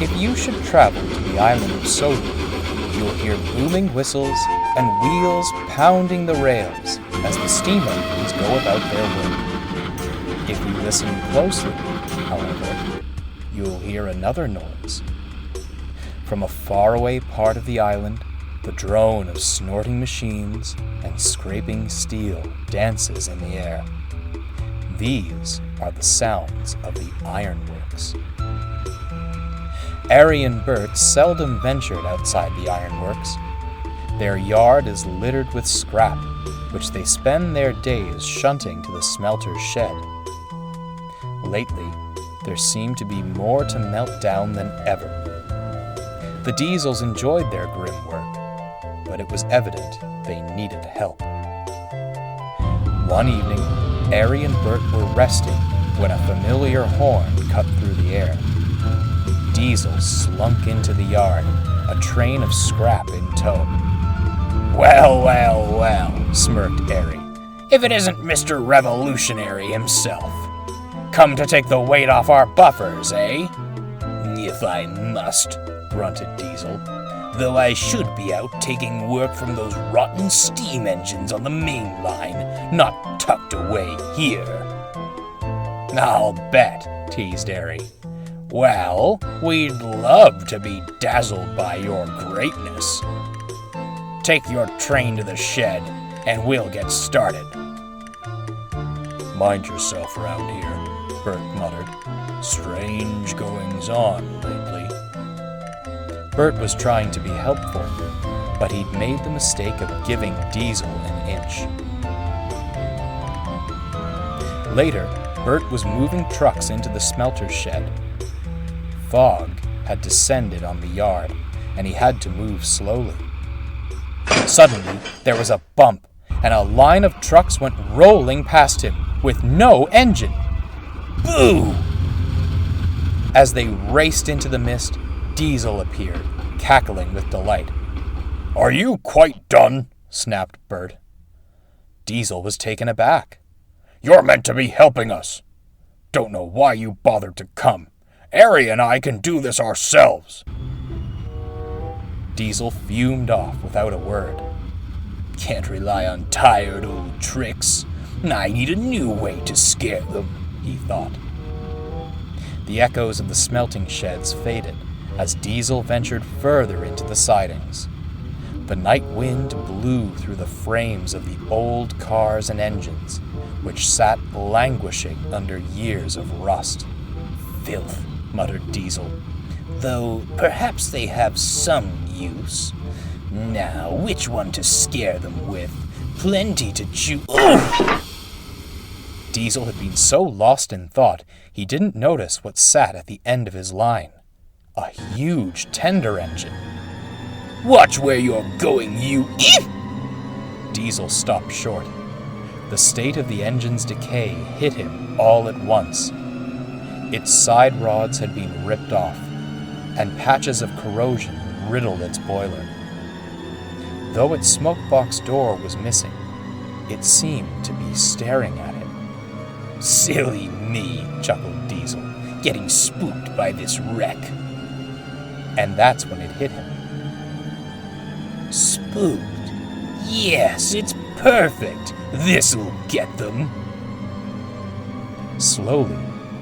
If you should travel to the island of Sodor, you'll hear booming whistles and wheels pounding the rails as the steam engines go about their work. If you listen closely, however, you'll hear another noise. From a faraway part of the island, the drone of snorting machines and scraping steel dances in the air. These are the sounds of the Ironworks. Ari and Bert seldom ventured outside the Ironworks. Their yard is littered with scrap, which they spend their days shunting to the smelter's shed. Lately, there seemed to be more to melt down than ever. The Diesels enjoyed their grim work, but it was evident they needed help. One evening, Ari and Bert were resting when a familiar horn cut through the air. Diesel slunk into the yard, a train of scrap in tow. Well, well, well, smirked Ari. If it isn't Mr. Revolutionary himself. Come to take the weight off our buffers, eh? If I must, grunted Diesel, though I should be out taking work from those rotten steam engines on the main line, not tucked away here. I'll bet, teased Ari. Well, we'd love to be dazzled by your greatness. Take your train to the shed, and we'll get started. Mind yourself around here, Bert muttered. Strange goings-on lately. Bert was trying to be helpful, but he'd made the mistake of giving Diesel an inch. Later, Bert was moving trucks into the smelter's shed. Fog had descended on the yard, and he had to move slowly. Suddenly, there was a bump, and a line of trucks went rolling past him, with no engine. Boo! As they raced into the mist, Diesel appeared, cackling with delight. Are you quite done? Snapped Bert. Diesel was taken aback. You're meant to be helping us. Don't know why you bothered to come. Ari and I can do this ourselves. Diesel fumed off without a word. Can't rely on tired old tricks. I need a new way to scare them, he thought. The echoes of the smelting sheds faded as Diesel ventured further into the sidings. The night wind blew through the frames of the old cars and engines, which sat languishing under years of rust. Filth, muttered Diesel, though perhaps they have some use. Now, which one to scare them with? Plenty to chew. Diesel had been so lost in thought, he didn't notice what sat at the end of his line. A huge tender engine. Watch where you're going, you... Diesel stopped short. The state of the engine's decay hit him all at once. Its side rods had been ripped off, and patches of corrosion riddled its boiler. Though its smokebox door was missing, it seemed to be staring at him. Silly me, chuckled Diesel, getting spooked by this wreck. And that's when it hit him. Spooked? Yes, it's perfect. This'll get them. Slowly,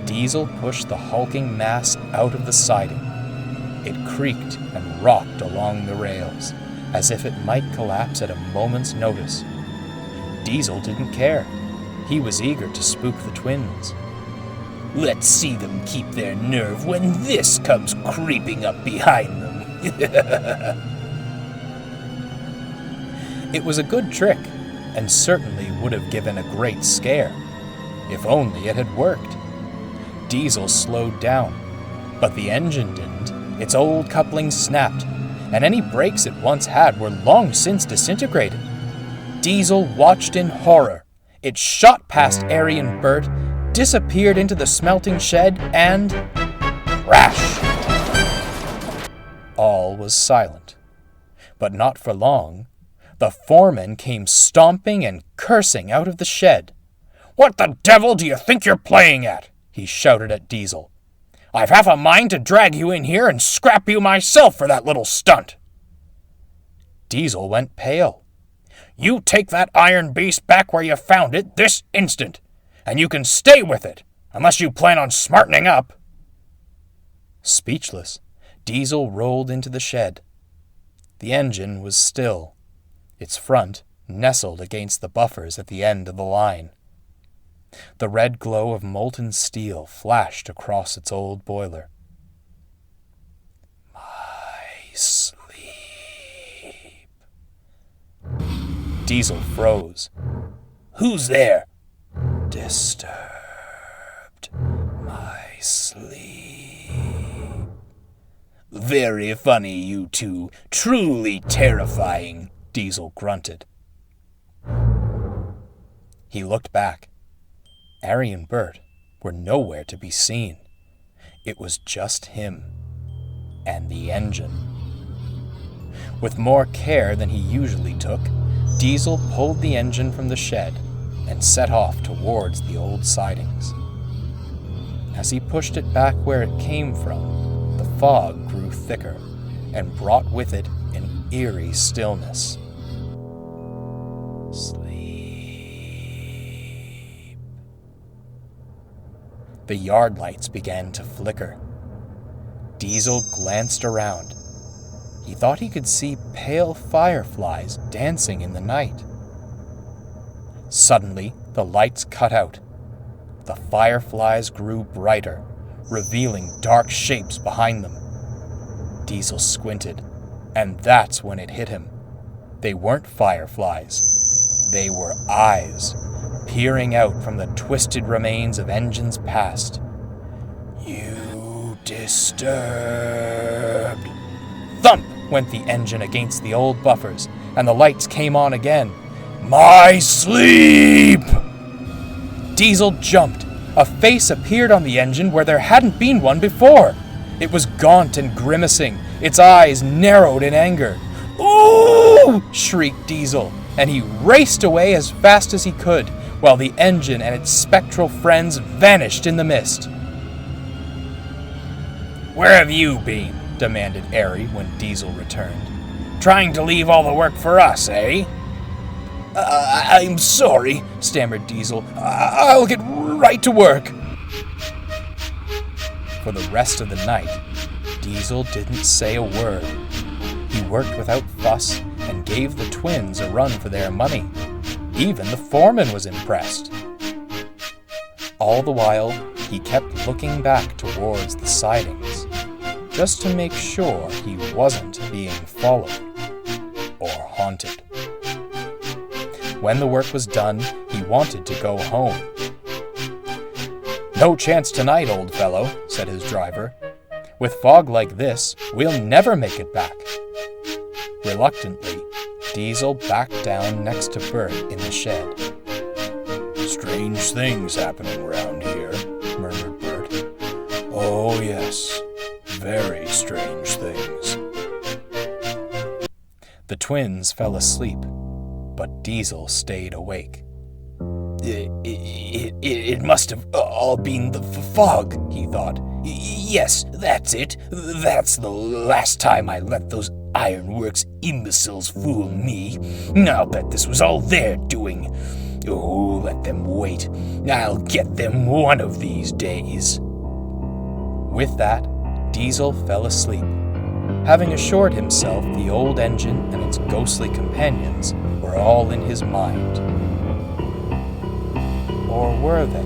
Diesel pushed the hulking mass out of the siding. It creaked and rocked along the rails, as if it might collapse at a moment's notice. Diesel didn't care. He was eager to spook the twins. Let's see them keep their nerve when this comes creeping up behind them. It was a good trick, and certainly would have given a great scare, if only it had worked. Diesel slowed down, but the engine didn't. Its old couplings snapped, and any brakes it once had were long since disintegrated. Diesel watched in horror. It shot past Ari and Bert, disappeared into the smelting shed, and... crash! All was silent. But not for long. The foreman came stomping and cursing out of the shed. What the devil do you think you're playing at? He shouted at Diesel. I've half a mind to drag you in here and scrap you myself for that little stunt. Diesel went pale. You take that iron beast back where you found it this instant, and you can stay with it, unless you plan on smartening up. Speechless, Diesel rolled into the shed. The engine was still, its front nestled against the buffers at the end of the line. The red glow of molten steel flashed across its old boiler. My sleep. Diesel froze. Who's there? Disturbed. My sleep. Very funny, you two. Truly terrifying, Diesel grunted. He looked back. Ari and Bert were nowhere to be seen. It was just him and the engine. With more care than he usually took, Diesel pulled the engine from the shed and set off towards the old sidings. As he pushed it back where it came from, the fog grew thicker and brought with it an eerie stillness. Sleep. The yard lights began to flicker. Diesel glanced around. He thought he could see pale fireflies dancing in the night. Suddenly, the lights cut out. The fireflies grew brighter, revealing dark shapes behind them. Diesel squinted, and that's when it hit him. They weren't fireflies. They were eyes, peering out from the twisted remains of engines past. You disturbed. Thump went the engine against the old buffers, and the lights came on again. My sleep! Diesel jumped. A face appeared on the engine where there hadn't been one before. It was gaunt and grimacing, its eyes narrowed in anger. Ooh! Shrieked Diesel, and he raced away as fast as he could, while the engine and its spectral friends vanished in the mist. Where have you been? Demanded Ari when Diesel returned. Trying to leave all the work for us, eh? I'm sorry, stammered Diesel. I'll get right to work. For the rest of the night, Diesel didn't say a word. He worked without fuss and gave the twins a run for their money. Even the foreman was impressed. All the while, he kept looking back towards the sidings, just to make sure he wasn't being followed or haunted. When the work was done, he wanted to go home. No chance tonight, old fellow, said his driver. With fog like this, we'll never make it back. Reluctantly, Diesel backed down next to Bert in the shed. Strange things happening around here, murmured Bert. Oh yes, very strange things. The twins fell asleep, but Diesel stayed awake. It must have all been the fog, he thought. Yes, that's it. That's the last time I let those Ironworks imbeciles fool me. I'll bet this was all their doing. Oh, let them wait. I'll get them one of these days. With that, Diesel fell asleep, having assured himself the old engine and its ghostly companions were all in his mind. Or were they?